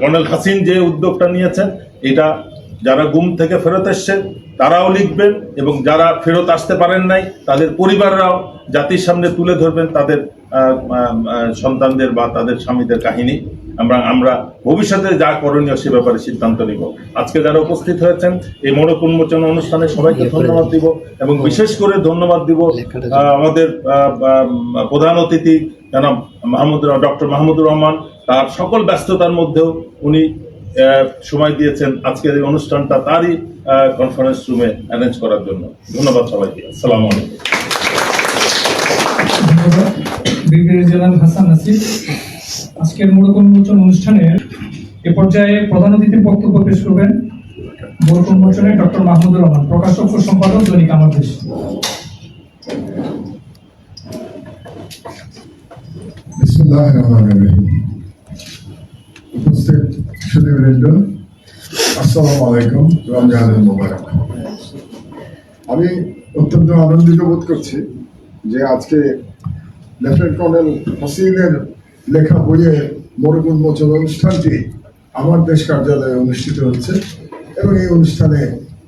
Colonel Hasin যে উদ্যোগটা নিয়েছেন, এটা যারা গুম থেকে ফেরত এসছেন তারাও লিখবেন এবং যারা ফেরত আসতে পারেন নাই তাদের পরিবাররাও জাতির সামনে তুলে ধরবেন তাদের সন্তানদের বা তাদের স্বামীদের কাহিনী। আমরা ভবিষ্যতে যা করণীয় সে ব্যাপারে সিদ্ধান্ত নিব। আজকে যারা উপস্থিত হয়েছেন এই মোড়ক উন্মোচন অনুষ্ঠানে সবাইকে ধন্যবাদ দিব এবং বিশেষ করে ধন্যবাদ দিব আমাদের প্রধান অতিথি জনাব ডক্টর মাহমুদুর রহমান। তার সকল ব্যস্ততার মধ্যেও উনি সময় দিয়েছেন আজকের এই অনুষ্ঠানটা তারই কনফারেন্স রুমে অ্যারেঞ্জ করার জন্য। ধন্যবাদ সবাইকে। আসসালামু আলাইকুম। ধন্যবাদ ব্রিগেডিয়ার জেনারেল হাসান নাসির। আজকের মোড়ক উন্মোচন অনুষ্ঠানের এ পর্যায়ে প্রধান অতিথির বক্তব্য পেশ করবেন মোড়ক উন্মোচনে ডক্টর মাহমুদুর রহমান, প্রকাশক ও সম্পাদক, দৈনিক আমার দেশ। বিসমিল্লাহির রহমানির রহিম। উপস্থিত সুধীবৃন্দ, আসসালামু আলাইকুম, রমজানুল মুবারক। আমি অত্যন্ত আনন্দিত বোধ করছি যে আজকে লেফটেন্যান্ট কর্নেল হাসিনের লেখা বইয়ের মোড়ক উন্মোচন অনুষ্ঠানটি আমার দেশ কার্যালয়ে অনুষ্ঠিত হচ্ছে এবং এই অনুষ্ঠানে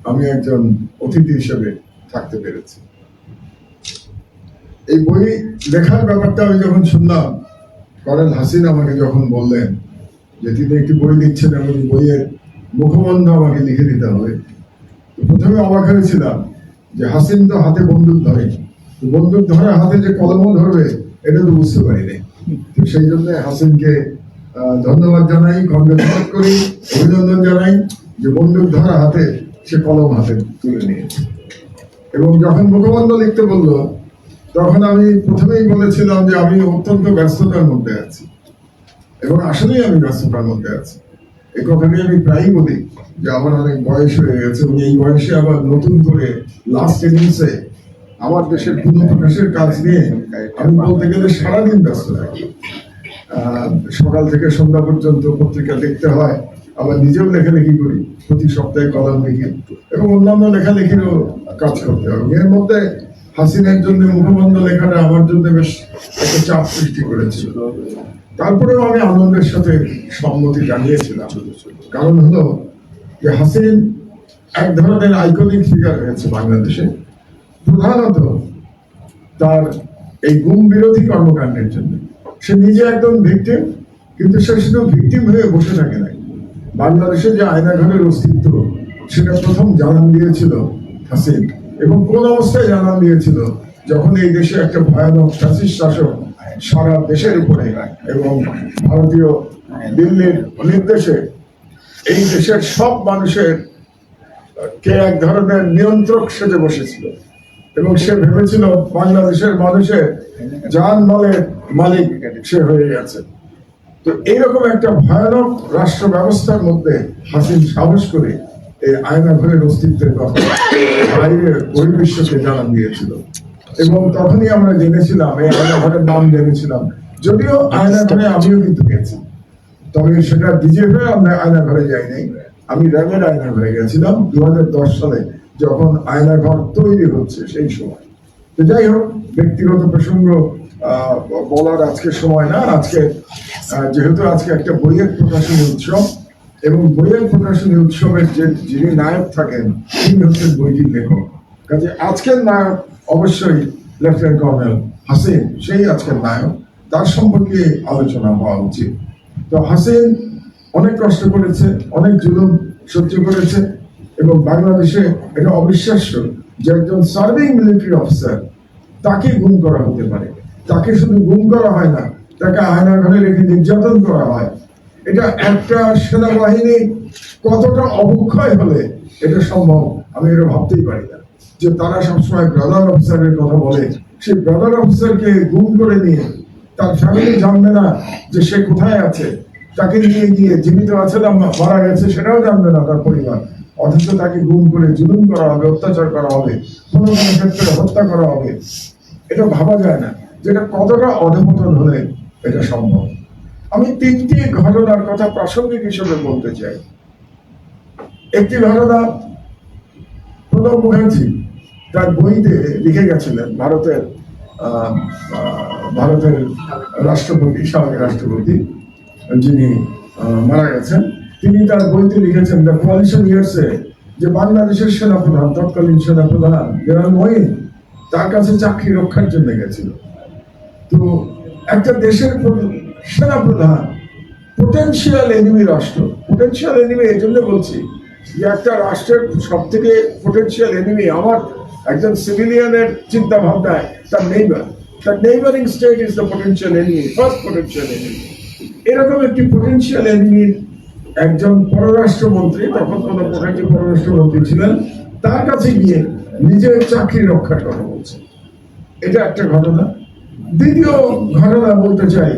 আমি একজন অতিথি হিসেবে থাকতে পেরেছি। এই বই লেখার ব্যাপারটা আমি যখন শুনলাম, কর্নেল হাসিন আমাকে যখন বললেন যে তিনি একটি বই লিখছেন এবং বইয়ের মুখবন্ধ আমাকে লিখে দিতে হবে, প্রথমে অবাক হয়েছিলাম যে হাসিন তো হাতে বন্দুক ধরে, বন্দুক ধরে হাতে যে কলমও ধরবে এটা তো বুঝতে পারিনি। তো সেই জন্য হাসিনকে ধন্যবাদ জানাই, কংগ্রেচুলেট করি, অভিনন্দন জানাই যে বন্দুক ধরা হাতে সে কলম হাতে তুলে নিয়েছে। এবং যখন মুখবন্ধ লিখতে বললো তখন আমি প্রথমেই বলেছিলাম যে আমি অত্যন্ত ব্যস্ততার মধ্যে আছি এবং আসলেই আমি ব্যস্ততার মধ্যে আছি। এই কথাটি আমি প্রায়ই বলি যে আমার অনেক বয়স হয়ে গেছে এবং এই বয়সে আবার নতুন করে লাস্ট ইনিংসে আমার দেশের পুনঃপ্রকাশের কাজ নিয়ে আমি বলতে গেলে সারাদিন ব্যস্ত থাকি। সকাল থেকে সন্ধ্যা পর্যন্ত পত্রিকা লিখতে হয়, আবার নিজেও লেখালেখি করি, প্রতি সপ্তাহে কলাম লিখি এবং অন্যান্য লেখালেখিরও কাজ করতে হবে। এর মধ্যে হাসিনের জন্য মুখবন্ধ লেখাটা আমার জন্য বেশ একটা চাপ সৃষ্টি করেছিল। তারপরেও আমি আনন্দের সাথে সম্মতি জানিয়েছিলাম, কারণ হলো যে হাসিন এক ধরনের আইকনিক ফিগার হয়েছে বাংলাদেশে, প্রধানত তার এই গুম বিরোধী কর্মকাণ্ডের জন্য। সে নিজে একদম ভিকটিম, কিন্তু সে শুধু ভিকটিম হয়ে বসে থাকে নাই। বাংলাদেশে যে আয়নাঘরের অস্তিত্ব সেটা প্রথম জানান দিয়েছিল হাসিন, এবং কোন অবস্থায় জানান দিয়েছিল যখন এই দেশে একটা ভয়ানক ফ্যাসিস্ট শাসক সারা দেশের উপরে এবং ভারতীয় দিল্লির নির্দেশে এই দেশের সব মানুষের কে এক ধরনের নিয়ন্ত্রক সেজে বসেছিল এবং সে ভেবেছিল বাংলাদেশের মানুষের জান মালের মালিক সে হয়ে গেছে। তো এইরকম একটা ভয়ানক রাষ্ট্র ব্যবস্থার মধ্যে হাসিন সাহস করে এই আয়নাঘরের অস্তিত্বের কথা বাইরে বহির্বিশ্বকে জানান দিয়েছিল এবং তখনই আমরা জেনেছিলাম, এই আয়নাঘরের নাম জেনেছিলাম, যদিও আয়নাঘরে আমিও কিন্তু গেছি, তবে সেটা ডিজিএফের আমরা আয়নাঘরে যাই নাই, আমি র্যাবের আয়নাঘরে গেছিলাম 2010 সালে যখন আয়নাঘর তৈরি হচ্ছে সেই সময়। তো যাই হোক, ব্যক্তিগত প্রসঙ্গ বলার আজকে সময় না। আজকে যেহেতু আজকে একটা বইয়ের প্রকাশনী উৎসব এবং বইয়ের প্রকাশনী উৎসবের যিনি নায়ক থাকেন তিনি হচ্ছেন বইটির লেখক, কাজে আজকের নায়ক অবশ্যই লেফটেন্যান্ট কর্নেল হাসিন, সেই আজকের নায়ক, তার সম্পর্কে আলোচনা হওয়া উচিত। তো হাসিন অনেক কষ্ট করেছে, অনেক জুলুম সহ্য করেছে এবং বাংলাদেশে এটা অবিশ্বাস্য যে একজন সার্ভিং মিলিটারি অফিসার তাকে গুম করা হতে পারে। তাকে শুধু গুম করা হয় না, তাকে আয়নাঘরে রেখে নির্যাতন করা হয়। এটা একটা সেনাবাহিনী কতটা অবক্ষয় হলে এটা সম্ভব আমি এটা ভাবতেই পারি না। যে তারা সবসময় ব্রাদার অফিসারের কথা বলে, সেই ব্রাদার অফিসারকে গুম করে নিয়ে তার ফ্যামিলি জানবে না যে সে কোথায় আছে, তাকে নিয়ে গিয়ে জীবিত আছে না মারা গেছে সেটাও জানবে না তার পরিবার, অথচ তাকে গুম করে জুলুম করা হবে, অত্যাচার করা হবে, কোনো কোনো ক্ষেত্রে হত্যা করা হবে। এটা ভাবা যায় না যেটা কতটা অধঃপতন হলে এটা সম্ভব। আমি 3টি ঘটনার কথা প্রাসঙ্গিক হিসেবে বলতে চাই। একটি ঘটনা প্রণব মুখার্জি তার বইতে লিখে গেছিলেন, ভারতের রাষ্ট্রপতি, সাবেক রাষ্ট্রপতি যিনি মারা গেছেন, তিনি তার বইতে লিখেছেন দ্য কোয়ালিশন ইয়ার্সে যে বাংলাদেশের সেনাপ্রধান, তৎকালীন সেনাপ্রধান জেনারেল মঈন তার কাছে চাকরি রক্ষার জন্য গেছিল। তো একটা দেশের সেনাপ্রধান পোটেনশিয়াল এনিমি রাষ্ট্র, পোটেনশিয়াল এনিমি এই জন্য বলছি যে একটা রাষ্ট্রের সব থেকে পোটেনশিয়াল এনিমি আমার একজন সিভিলিয়ানের চিন্তা ভাবনায় তার নেইবার, তার neighbouring state is the potential enemy, first potential enemy. এরকম একটি পোটেনশিয়াল এনিমির একজন পররাষ্ট্রমন্ত্রী, তখন প্রধানমন্ত্রী পররাষ্ট্রমন্ত্রী ছিলেন, তার কাছে গিয়ে নিজের চাকরি রক্ষা করা বলছে। এটা একটা ঘটনা। দ্বিতীয় ঘটনা বলতে চাই,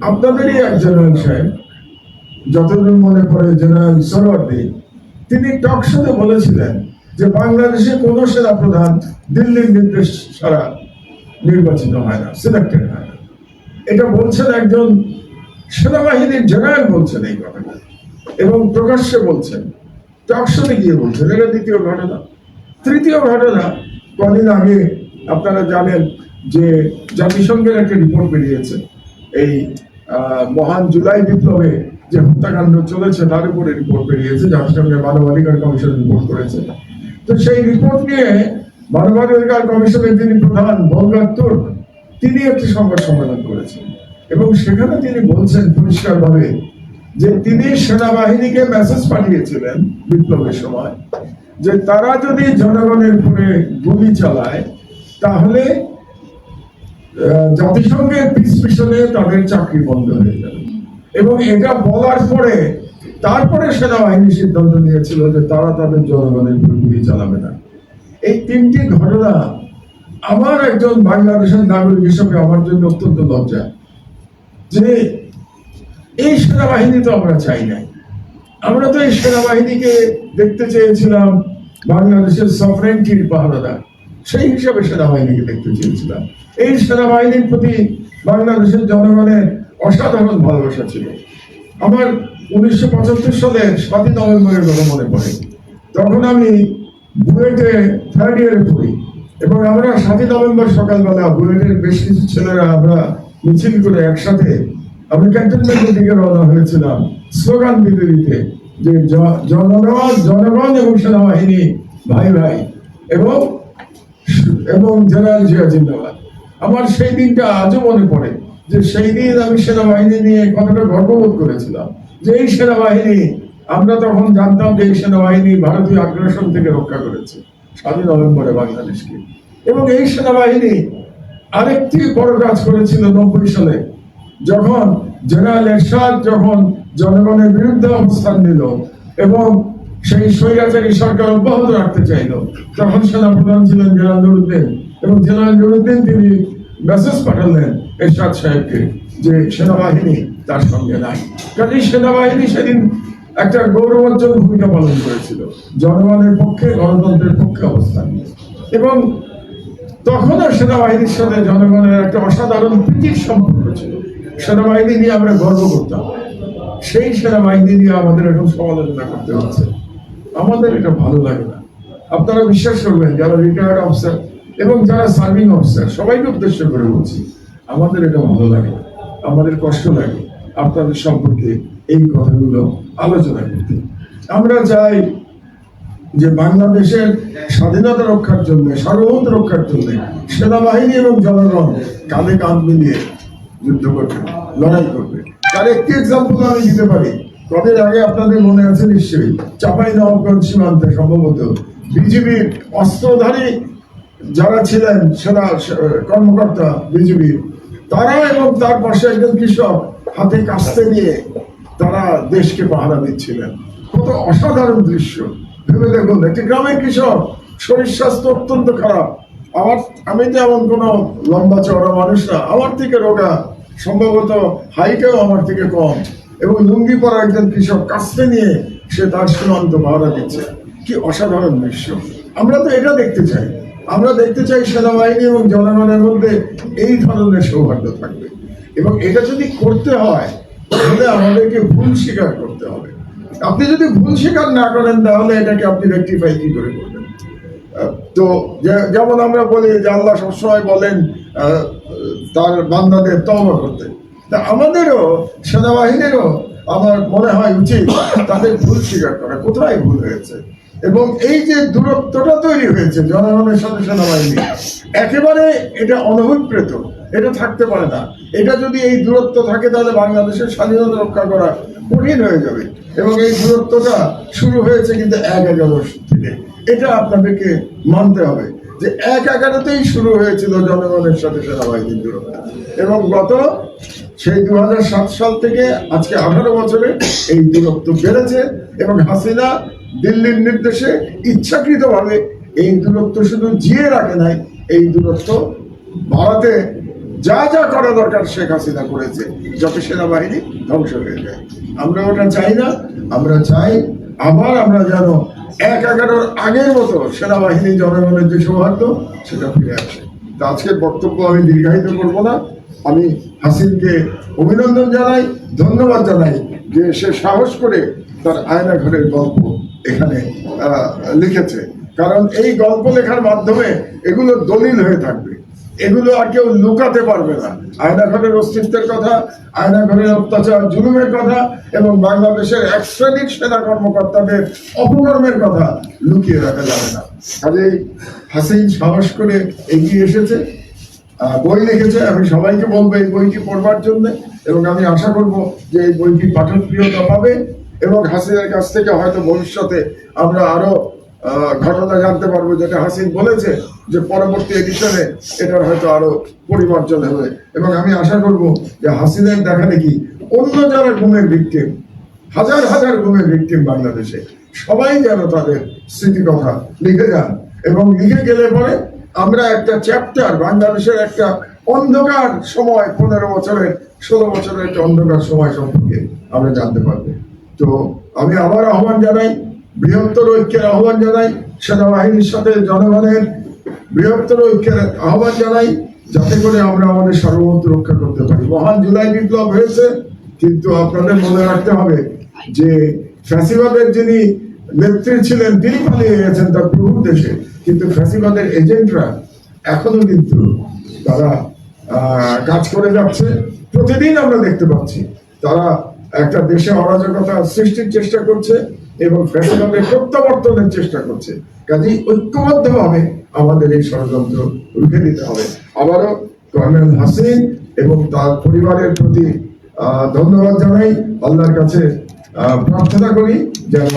আপনাদেরই এক জেনারেল সাহেব, যতদূর মনে পড়ে জেনারেল সরওয়ার্দী, তিনি টক শোতে বলেছিলেন যে বাংলাদেশে কোন সেনাপ্রধান দিল্লির নির্দেশ ছাড়া নির্বাচিত হয় না, সিলেক্টেড হয় না। এটা বলছেন একজন সেনাবাহিনীর জেনারেল, বলছেন এই ঘটনা এবং প্রকাশ্যে বলছেন, টক শোতে গিয়ে বলছেন। এটা দ্বিতীয় ঘটনা। তৃতীয় ঘটনা, কদিন আগে আপনারা জানেন যে জাতিসংঘের একটা রিপোর্ট বেরিয়েছে, এই মহান জুলাই বিপ্লবে যে হত্যাকাণ্ড চলেছে তার উপরে রিপোর্ট বেরিয়েছে, জাতিসংঘের মানবাধিকার কমিশন রিপোর্ট করেছে। তো সেই রিপোর্ট নিয়ে মানবাধিকার কমিশনের যিনি প্রধান ভলগার তুর্ক, তিনি একটি সংবাদ সম্মেলন করেছেন এবং সেখানে তিনি বলছেন পরিষ্কারভাবে যে তিনি সেনাবাহিনীকে মেসেজ পাঠিয়েছিলেন বিপ্লবের সময় যে তারা যদি জনগণের উপরে গুলি চালায় তাহলে জাতিসংঘের পিস মিশনে তাদের চাকরি বন্ধ হয়ে যাবে। এবং এটা বলার পরে তারপরে সেনাবাহিনী সিদ্ধান্ত নিয়েছিল যে তারা তাদের জনগণের উপর গুলি চালাবে না। এই তিনটি ঘটনা আমার একজন বাংলাদেশের নাগরিক হিসেবে আমার জন্য অত্যন্ত লজ্জা যে এই সেনাবাহিনী তো আমরা চাই নাই। আমরা তো এই সেনাবাহিনীকে দেখতে চেয়েছিলাম বাংলাদেশের সফরেন্টির পাহারাদার, সেই হিসাবে সেনাবাহিনীকে দেখতে চেয়েছিলাম। এই সেনাবাহিনীর প্রতি বাংলাদেশের জনগণের অসাধারণ ভালোবাসা ছিল। আমার 1975 সালের 7ই নভেম্বরের কথা মনে পড়ে। তখন আমি বুয়েটে থার্ড ইয়ারে পড়ি এবং আমরা 7ই নভেম্বর সকালবেলা বুয়েটের বেশ কিছু ছেলেরা আমরা মিছিল করে একসাথে আমি ক্যান্টনমেন্টের দিকে রওনা হয়েছিলাম স্লোগান দিতে দিতে যে জনগণ এবং সেনাবাহিনী ভাই ভাই এবং জেনারেল জিয়া জিন্দাবাদ। আমার সেই দিনটা আজও মনে পড়ে যে সেই দিন আমি সেনাবাহিনী নিয়ে কতটা গর্ববোধ করেছিলাম যে এই সেনাবাহিনী, আমরা তখন জানতাম যে এই সেনাবাহিনী ভারতীয় আগ্রাসন থেকে রক্ষা করেছে 7ই নভেম্বরে বাংলাদেশকে। এবং এই সেনাবাহিনী আরেকটি বড় কাজ করেছিল 90 সালে, যখন জেনারেল এরশাদ যখন জনগণের বিরুদ্ধে অবস্থান নিল এবং সেই স্বৈরাচারী সরকার অব্যাহত রাখতে চাইল, তখন সেনাপ্রধান ছিলেন জেনারেল নুরুদ্দিন এবং জেনারেল নুরুদ্দিন তিনি মেসেজ পাঠালেন এরশাদ সাহেবকে যে সেনাবাহিনী তার সঙ্গে নাই। কাজে সেনাবাহিনী সেদিন একটা গৌরবোজ্জ্বল ভূমিকা পালন করেছিল জনগণের পক্ষে, গণতন্ত্রের পক্ষে অবস্থান নিয়ে। এবং তখনও সেনাবাহিনীর সাথে জনগণের একটা অসাধারণ প্রীতির সম্পর্ক ছিল। সেনাবাহিনী নিয়ে আমরা গর্ব করতাম। সেই সেনাবাহিনী নিয়ে আমাদের এখন সমালোচনা করতে হচ্ছে, আমাদের এটা ভালো লাগে না। আপনারা বিশ্বাস করবেন, যারা রিটায়ার্ড অফিসার এবং যারা সার্ভিং অফিসার সবাইকে উদ্দেশ্য করে বলছি, আমাদের এটা ভালো লাগে না, আমাদের কষ্ট লাগে আপনাদের সম্পর্কে এই কথাগুলো আলোচনা করতে। আমরা চাই যে বাংলাদেশের স্বাধীনতা রক্ষার জন্য, সার্বভৌমত্ব রক্ষার জন্য সেনাবাহিনী এবং জনগণ কাঁধে কাঁধ মিলিয়ে যুদ্ধ করবে, লড়াই করবে। তার একটি এক্সাম্পল আমি দিতে পারি। কদিন আগে আপনাদের মনে আছে নিশ্চয়ই, চাঁপাইনবাবগঞ্জ সীমান্তে সম্ভবত বিজিবির অস্ত্রধারী যারা ছিলেন সেনা কর্মকর্তা বিজিবির, তারা এবং তার পাশে একজন কৃষক হাতে কাস্তে নিয়ে তারা দেশকে পাহারা দিচ্ছিলেন। কত অসাধারণ দৃশ্য ভেবে দেখুন। একটি গ্রামের কৃষক, শরীর স্বাস্থ্য অত্যন্ত খারাপ, আমি তো এমন কোনো লম্বা চওড়া মানুষ না, আমার থেকে রোগা, সম্ভবত হাইটেও আমার থেকে কম, এবং লুঙ্গি পরা একজন কৃষক কাস্তে নিয়ে সে তার সীমান্ত পাহারা দিচ্ছে। কি অসাধারণ দৃশ্য! আমরা তো এটা দেখতে চাই। আমরা দেখতে চাই সেনাবাহিনী এবং জনগণের মধ্যে এই ধরনের সৌহার্দ্য থাকবে। এবং এটা যদি করতে হয় তাহলে আমাদেরকে ভুল স্বীকার করতে হবে। আপনি যদি ভুল স্বীকার না করেন তাহলে এটাকে আপনি রেকটিফাই কি করে করবেন? তো যেমন আমরা বলি যে আল্লাহ সবসময় বলেন তার বান্দাদের তওবা করতে, তা আমাদেরও সেনাবাহিনীরও আমার মনে হয় উচিত তাদের ভুল স্বীকার করা, কোথায় ভুল হয়েছে। এবং এই যে দূরত্বটা তৈরি হয়েছে জনগণের সাথে সেনাবাহিনী, একেবারে এটা অনভিপ্রেত, এটা থাকতে পারে না। এটা যদি এই দূরত্ব থাকে তাহলে বাংলাদেশের স্বাধীনতা রক্ষা করা কঠিন হয়ে যাবে। এবং এই দূরত্বটা শুরু হয়েছে কিন্তু ১/১১ থেকে, এটা আপনাদেরকে মানতে হবে যে ১/১১তেই শুরু হয়েছিল জনগণের সাথে সেনাবাহিনীর দূরত্ব। এবং গত সেই ২০০৭ সাল থেকে আজকে ১৮ বছরে এই দূরত্ব বেড়েছে। এবং হাসিনা দিল্লির নির্দেশে ইচ্ছাকৃতভাবে এই দূরত্ব শুধু জিয়ে রাখে নাই, এই দূরত্ব বাড়াতে যা যা করা দরকার শেখ হাসিনা করেছে, যাতে সেনাবাহিনী ধ্বংস হয়ে যায়। আমরা ওটা চাই না। আমরা চাই আবার আমরা যেন ১/১১ আগের মতো সেনাবাহিনী জনগণের যে সৌহার্দ্য সেটা ফিরে আসে। তা আজকের বক্তব্য আমি দীর্ঘায়িত করবো না। আমি হাসিনকে অভিনন্দন জানাই, ধন্যবাদ জানাই যে সে সাহস করে তার আয়নাঘরের গল্প এখানে লিখেছে। কারণ এই গল্প লেখার মাধ্যমে এগুলো দলিল হয়ে থাকবে, এগুলো আর কেউ লুকাতে পারবে না। আয়নাঘরের অস্তিত্বের কথা, আয়নাঘরের অত্যাচার জুলুমের কথা এবং বাংলাদেশের এক শ্রেণীর সেনা কর্মকর্তাদের অপকর্মের কথা লুকিয়ে রাখা যাবে না। কাজেই হাসিন সাহস করে এগিয়ে এসেছে, বই লিখেছে। আমি সবাইকে বলবো এই বইটি পড়বার জন্য, এবং আমি আশা করব যে এই বইটি পাঠকপ্রিয়তা পাবে এবং হাসিনের কাছ থেকে হয়তো ভবিষ্যতে আমরা আরো ঘটনা জানতে পারবো, যেটা হাসিন বলেছে যে পরবর্তী এডিশনে এটার হয়তো আরো পরিমার্জন হবে। এবং আমি আশা করব যে হাসিনের দেখা দেখি অন্য যারা গুমের ভিকটিম, হাজার হাজার গুমের ভিকটিম বাংলাদেশে, সবাই যেন তাদের স্মৃতি কথা লিখে যান। এবং লিখে গেলে পরে আমরা একটা চ্যাপ্টার, বাংলাদেশের একটা অন্ধকার সময়, 15 বছরের 16 বছরের একটা অন্ধকার সময় সম্পর্কে আমরা জানতে পারবো। তো আমি আবার আহ্বান জানাই, বৃহত্তর ঐক্যের আহ্বান জানাই, সেনাবাহিনীর সাথে জনগণের বৃহত্তর ঐক্যের আহ্বান জানাই, যাতে করে আমরা আমাদের সার্বভৌমত্ব রক্ষা করতে পারি। মহান জুলাই বিপ্লব হয়েছে, কিন্তু আপনাদের মনে রাখতে হবে যে ফ্যাসিবাদের যিনি নেত্রী ছিলেন তিনি পালিয়ে গেছেন তার প্রভুর দেশে, কিন্তু ফ্যাসিবাদের এজেন্টরা এখনো কিন্তু তারা কাজ করে যাচ্ছে। প্রতিদিন আমরা দেখতে পাচ্ছি তারা একটা দেশে অরাজকতা সৃষ্টির চেষ্টা করছে এবং ফ্যাসিবাদের প্রত্যাবর্তনের চেষ্টা করছে। কাজেই ঐক্যবদ্ধভাবে আমাদের এই ষড়যন্ত্র রুখে দিতে হবে। আবারও কর্নেল হাসিন এবং তার পরিবারের প্রতি ধন্যবাদ জানাই। আল্লাহর কাছে প্রার্থনা করি যেন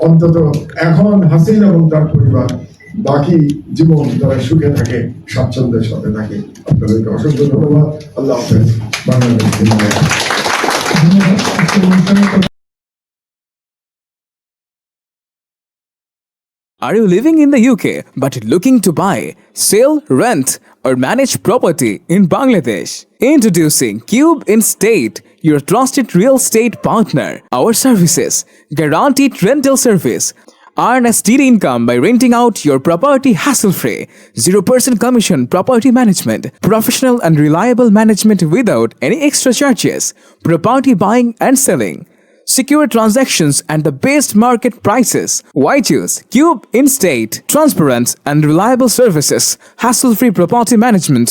অন্তত এখন হাসিন এবং তার পরিবার বাকি জীবন তারা সুখে থাকে, স্বাচ্ছন্দ্যের সাথে থাকে। আপনাদেরকে অসংখ্য ধন্যবাদ। আল্লাহ হাফেজ। Bangladesh. Are you living in the UK but looking to buy, sell, rent, or manage property in Bangladesh? Introducing Cube Estate, your trusted real estate partner. Our services: guaranteed rental service. Earn a steady income by renting out your property hassle-free. 0% commission property management. Professional and reliable management without any extra charges. Property buying and selling. Secure transactions and the best market prices. Why choose Cube Estate? Transparent and reliable services, hassle-free property management,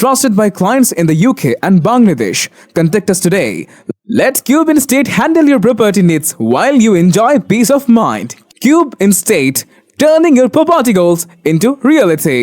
trusted by clients in the UK and Bangladesh. Contact us today. Let Cube Estate handle your property needs while you enjoy peace of mind. Cube Estate, turning your property goals into reality.